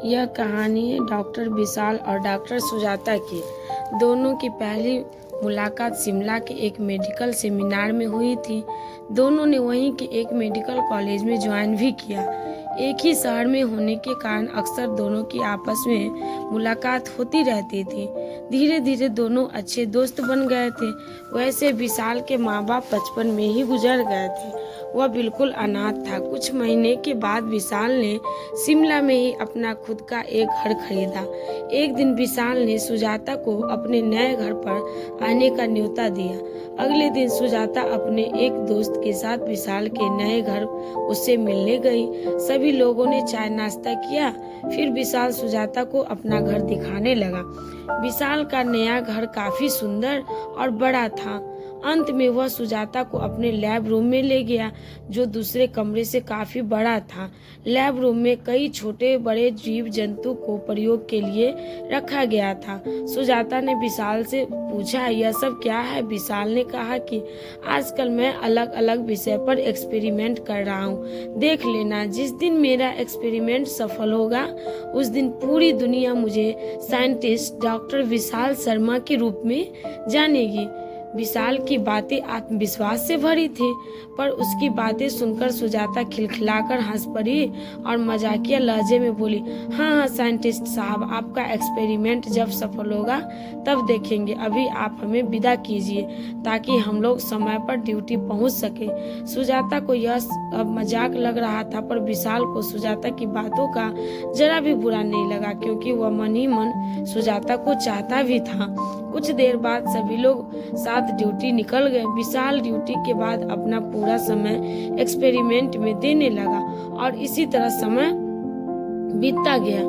यह कहानी है डॉक्टर विशाल और डॉक्टर सुजाता की। दोनों की पहली मुलाकात शिमला के एक मेडिकल सेमिनार में हुई थी। दोनों ने वहीं के एक मेडिकल कॉलेज में ज्वाइन भी किया। एक ही शहर में होने के कारण अक्सर दोनों की आपस में मुलाकात होती रहती थी। धीरे धीरे दोनों अच्छे दोस्त बन गए थे। वैसे विशाल के माँ बाप बचपन में ही गुजर गए थे। वह बिल्कुल अनाथ था। कुछ महीने के बाद विशाल ने शिमला में ही अपना खुद का एक घर खरीदा। एक दिन विशाल ने सुजाता को अपने नए घर पर आने का न्योता दिया। अगले दिन सुजाता अपने एक दोस्त के साथ विशाल के नए घर उससे मिलने गई। सभी लोगों ने चाय नाश्ता किया। फिर विशाल सुजाता को अपना घर दिखाने लगा। विशाल का नया घर काफी सुंदर और बड़ा था। अंत में वह सुजाता को अपने लैब रूम में ले गया, जो दूसरे कमरे से काफी बड़ा था। लैब रूम में कई छोटे बड़े जीव जंतु को प्रयोग के लिए रखा गया था। सुजाता ने विशाल से पूछा, यह सब क्या है? विशाल ने कहा कि आजकल मैं अलग अलग विषय पर एक्सपेरिमेंट कर रहा हूँ। देख लेना, जिस दिन मेरा एक्सपेरिमेंट सफल होगा उस दिन पूरी दुनिया मुझे साइंटिस्ट डॉक्टर विशाल शर्मा के रूप में जानेगी। विशाल की बातें आत्मविश्वास से भरी थी, पर उसकी बातें सुनकर सुजाता खिलखिलाकर हंस पड़ी और मजाकिया लहजे में बोली, हाँ साइंटिस्ट साहब, आपका एक्सपेरिमेंट जब सफल होगा तब देखेंगे। अभी आप हमें विदा कीजिए ताकि हम लोग समय पर ड्यूटी पहुंच सके। सुजाता को यह अब मजाक लग रहा था, पर विशाल को सुजाता की बातों का जरा भी बुरा नहीं लगा, क्योंकि वह मन ही मन सुजाता को चाहता भी था। कुछ देर बाद सभी लोग साथ ड्यूटी निकल गए। विशाल ड्यूटी के बाद अपना पूरा समय एक्सपेरिमेंट में देने लगा और इसी तरह समय बीतता गया।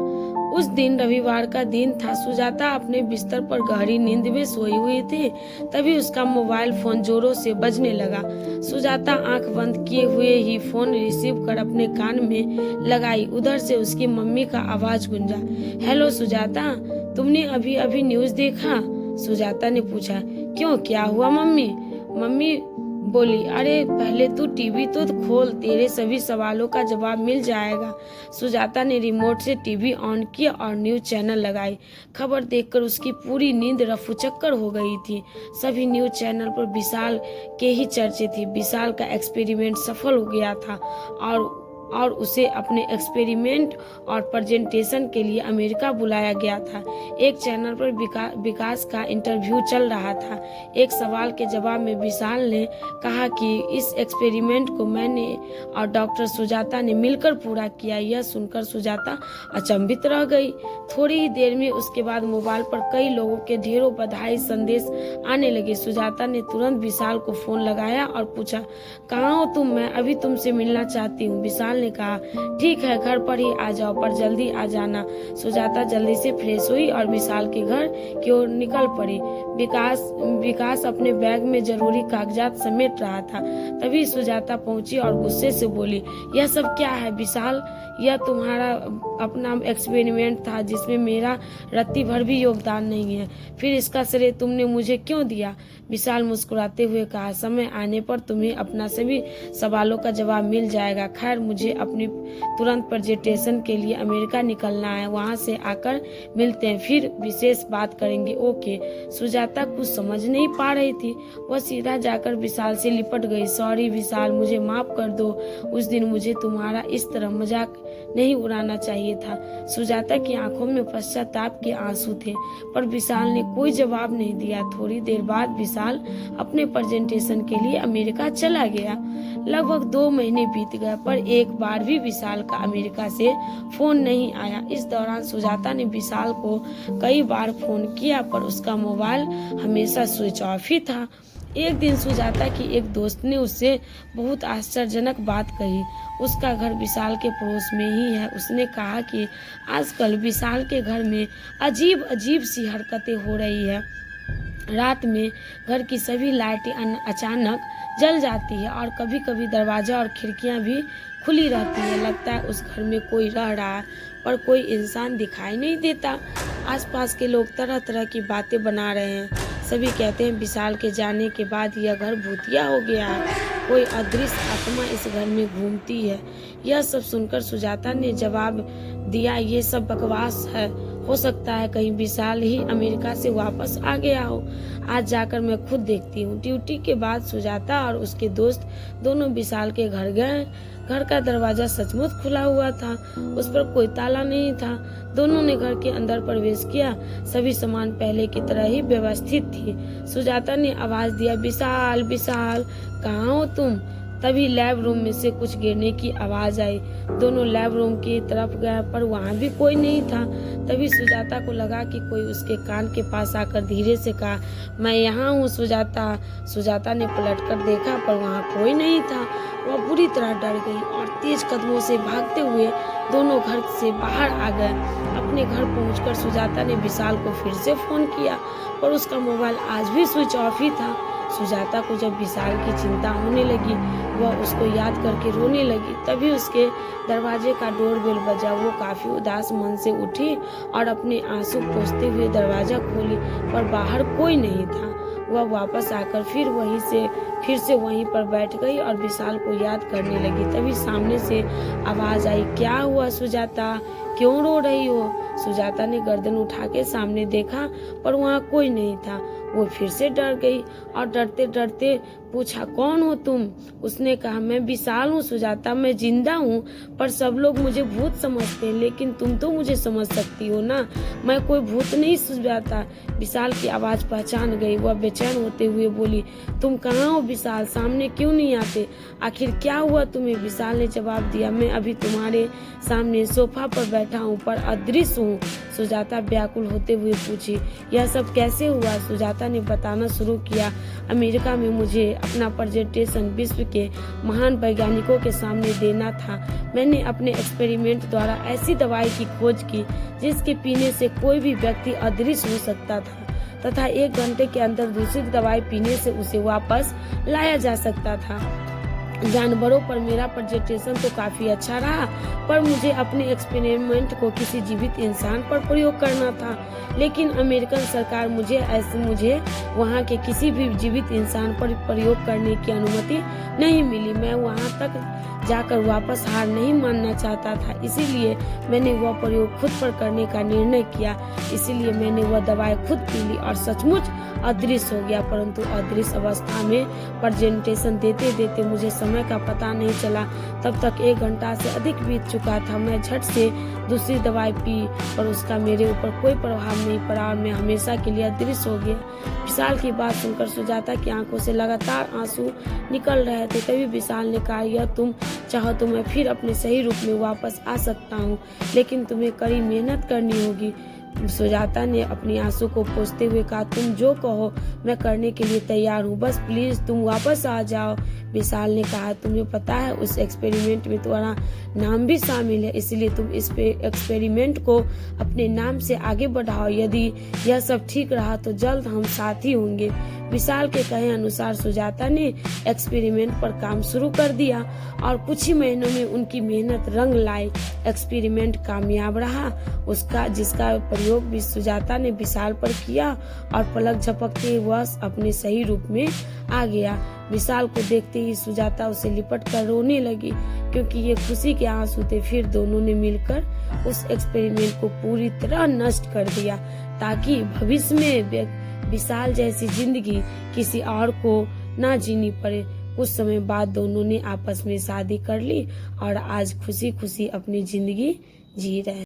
उस दिन रविवार का दिन था। सुजाता अपने बिस्तर पर गहरी नींद में सोई हुई थी। तभी उसका मोबाइल फोन जोरों से बजने लगा। सुजाता आंख बंद किए हुए ही फोन रिसीव कर अपने कान में लगाई। उधर से उसकी मम्मी का आवाज गूंजा, हेलो सुजाता, तुमने अभी अभी न्यूज देखा? सुजाता ने पूछा, क्यों, क्या हुआ मम्मी? मम्मी बोली, अरे पहले तू टीवी तो खोल, तेरे सभी सवालों का जवाब मिल जाएगा। सुजाता ने रिमोट से टीवी ऑन किया और न्यूज चैनल लगाई। खबर देखकर उसकी पूरी नींद रफूचक्कर हो गई थी। सभी न्यूज चैनल पर विशाल के ही चर्चे थे। विशाल का एक्सपेरिमेंट सफल हो गया था और उसे अपने एक्सपेरिमेंट और प्रेजेंटेशन के लिए अमेरिका बुलाया गया था। एक चैनल पर विकास का इंटरव्यू चल रहा था। एक सवाल के जवाब में विशाल ने कहा कि इस एक्सपेरिमेंट को मैंने और डॉक्टर सुजाता ने मिलकर पूरा किया। यह सुनकर सुजाता अचंभित रह गई। थोड़ी ही देर में उसके बाद मोबाइल पर कई लोगों के ढेरों बधाई संदेश आने लगे। सुजाता ने तुरंत विशाल को फोन लगाया और पूछा, कहाँ हो तुम? मैं अभी तुमसे मिलना चाहती हूँ। विशाल ने कहा, ठीक है, घर पर ही आ जाओ, पर जल्दी आ जाना। सुजाता जल्दी से फ्रेश हुई और विशाल के घर की ओर निकल पड़ी। विकास अपने बैग में जरूरी कागजात समेट रहा था। तभी सुजाता पहुंची और गुस्से से बोली, यह सब क्या है विशाल? यह तुम्हारा अपना एक्सपेरिमेंट था जिसमें मेरा रत्ती भर भी योगदान नहीं है। फिर इसका श्रेय तुमने मुझे क्यों दिया? विशाल मुस्कुराते हुए कहा, समय आने पर तुम्हें अपना सभी सवालों का जवाब मिल जाएगा। खैर, मुझे अपनी तुरंत प्रेजेंटेशन के लिए अमेरिका निकलना है। वहां से आकर मिलते हैं, फिर विशेष बात करेंगे। ओके। सुजाता कुछ समझ नहीं पा रही थी। वह सीधा जाकर विशाल से लिपट गई। सॉरी विशाल, मुझे माफ कर दो। उस दिन मुझे तुम्हारा इस तरह मजाक नहीं उड़ाना चाहिए था। सुजाता की आंखों में पश्चाताप के आंसू थे, पर विशाल ने कोई जवाब नहीं दिया। थोड़ी देर बाद विशाल अपने प्रेजेंटेशन के लिए अमेरिका चला गया। लगभग 2 महीने बीत गए, पर एक बार भी विशाल का अमेरिका से फोन नहीं आया। इस दौरान सुजाता ने विशाल को कई बार फोन किया, पर उसका मोबाइल हमेशा स्विच ऑफ ही था। एक दिन सुजाता की एक दोस्त ने उससे बहुत आश्चर्यजनक बात कही। उसका घर विशाल के पड़ोस में ही है। उसने कहा कि आजकल विशाल के घर में अजीब अजीब सी हरकतें हो रही है। रात में घर की सभी लाइटें अचानक जल जाती है और कभी कभी दरवाजा और खिड़कियां भी खुली रहती है। लगता है उस घर में कोई रह रहा है, पर कोई इंसान दिखाई नहीं देता। आसपास के लोग तरह तरह की बातें बना रहे हैं। सभी कहते हैं विशाल के जाने के बाद यह घर भूतिया हो गया है। कोई अदृश्य आत्मा इस घर में घूमती है। यह सब सुनकर सुजाता ने जवाब दिया ये सब बकवास है। हो सकता है कहीं विशाल ही अमेरिका से वापस आ गया हो। आज जाकर मैं खुद देखती हूँ। ड्यूटी के बाद सुजाता और उसके दोस्त दोनों विशाल के घर गए। घर का दरवाजा सचमुच खुला हुआ था, उस पर कोई ताला नहीं था। दोनों ने घर के अंदर प्रवेश किया। सभी सामान पहले की तरह ही व्यवस्थित थी। सुजाता ने आवाज दिया, विशाल विशाल कहाँ हो तुम? तभी लैब रूम में से कुछ गिरने की आवाज आई। दोनों लैब रूम की तरफ गए पर वहां भी कोई नहीं था। तभी सुजाता को लगा कि कोई उसके कान के पास आकर धीरे से कहा, मैं यहाँ हूँ सुजाता। सुजाता ने पलटकर देखा पर वहाँ कोई नहीं था। वह बुरी तरह डर गई और तेज कदमों से भागते हुए दोनों घर से बाहर आ गए। अपने घर पहुंचकर सुजाता ने विशाल को फिर से फोन किया पर उसका मोबाइल आज भी स्विच ऑफ ही था। सुजाता को जब विशाल की चिंता होने लगी, वह उसको याद करके रोने लगी। तभी उसके दरवाजे का डोरबेल बजा। वो काफी उदास मन से उठी और अपने आंसू पोंछते हुए दरवाजा खोली पर बाहर कोई नहीं था। वह वापस आकर फिर से वहीं पर बैठ गई और विशाल को याद करने लगी। तभी सामने से आवाज आई, क्या हुआ सुजाता, क्यों रो रही हो? सुजाता ने गर्दन उठा के सामने देखा पर वहाँ कोई नहीं था। वो फिर से डर गई और डरते डरते पूछा, कौन हो तुम? उसने कहा, मैं विशाल हूँ सुजाता, मैं जिंदा हूँ पर सब लोग मुझे भूत समझते हैं, लेकिन तुम तो मुझे समझ सकती हो ना, मैं कोई भूत नहीं सुजाता। विशाल की आवाज पहचान गई। वह बेचैन होते हुए बोली, तुम कहाँ हो विशाल, सामने क्यों नहीं आते? आखिर क्या हुआ तुम्हें? विशाल ने जवाब दिया, मैं अभी तुम्हारे सामने सोफा पर बैठा हूँ पर अदृश्य हूँ। सुजाता व्याकुल होते हुए पूछी, यह सब कैसे हुआ? सुजाता ने बताना शुरू किया, अमेरिका में मुझे अपना प्रेजेंटेशन विश्व के महान वैज्ञानिकों के सामने देना था। मैंने अपने एक्सपेरिमेंट द्वारा ऐसी दवाई की खोज की जिसके पीने से कोई भी व्यक्ति अदृश्य हो सकता था तथा 1 घंटे के अंदर दूसरी दवाई पीने से उसे वापस लाया जा सकता था। जानवरों पर मेरा प्रेजेंटेशन तो काफी अच्छा रहा पर मुझे अपने एक्सपेरिमेंट को किसी जीवित इंसान पर प्रयोग करना था, लेकिन अमेरिकन सरकार मुझे वहां के किसी भी जीवित इंसान पर प्रयोग करने की अनुमति नहीं मिली। मैं वहां तक जाकर वापस हार नहीं मानना चाहता था, इसीलिए मैंने वह प्रयोग खुद पर करने का निर्णय किया। इसीलिए मैंने वह दवाई खुद पी ली और सचमुच अदृश्य हो गया। परंतु अदृश्य अवस्था में प्रेजेंटेशन देते देते मुझे समय का पता नहीं चला। तब तक 1 घंटा से अधिक बीत चुका था। मैं झट से दूसरी दवाई पी पर उसका मेरे ऊपर कोई प्रभाव नहीं पड़ा और मैं हमेशा के लिए अदृश्य हो गया। विशाल की बात सुनकर सुजाता की आंखों से लगातार आंसू निकल रहे थे। तभी विशाल ने कहा, यह तुम चाहो तो मैं फिर अपने सही रूप में वापस आ सकता हूँ, लेकिन तुम्हें कड़ी मेहनत करनी होगी। सुजाता ने अपनी आंसू को पोंछते हुए कहा, तुम जो कहो मैं करने के लिए तैयार हूँ, बस प्लीज तुम वापस आ जाओ। विशाल ने कहा, तुम्हें पता है उस एक्सपेरिमेंट में तुम्हारा नाम भी शामिल है, इसलिए तुम इस एक्सपेरिमेंट को अपने नाम से आगे बढ़ाओ। यदि यह सब ठीक रहा तो जल्द हम साथी होंगे। विशाल के कहे अनुसार सुजाता ने एक्सपेरिमेंट पर काम शुरू कर दिया और कुछ ही महीनों में उनकी मेहनत रंग लाई। एक्सपेरिमेंट कामयाब रहा, जिसका प्रयोग भी सुजाता ने विशाल पर किया और पलक झपकते वह अपने सही रूप में आ गया। विशाल को देखते ही सुजाता उसे लिपट कर रोने लगी क्योंकि ये खुशी के आंसू थे। फिर दोनों ने मिलकर उस एक्सपेरिमेंट को पूरी तरह नष्ट कर दिया ताकि भविष्य में विशाल जैसी जिंदगी किसी और को ना जीनी पड़े। कुछ समय बाद दोनों ने आपस में शादी कर ली और आज खुशी खुशी अपनी जिंदगी जी रहे हैं।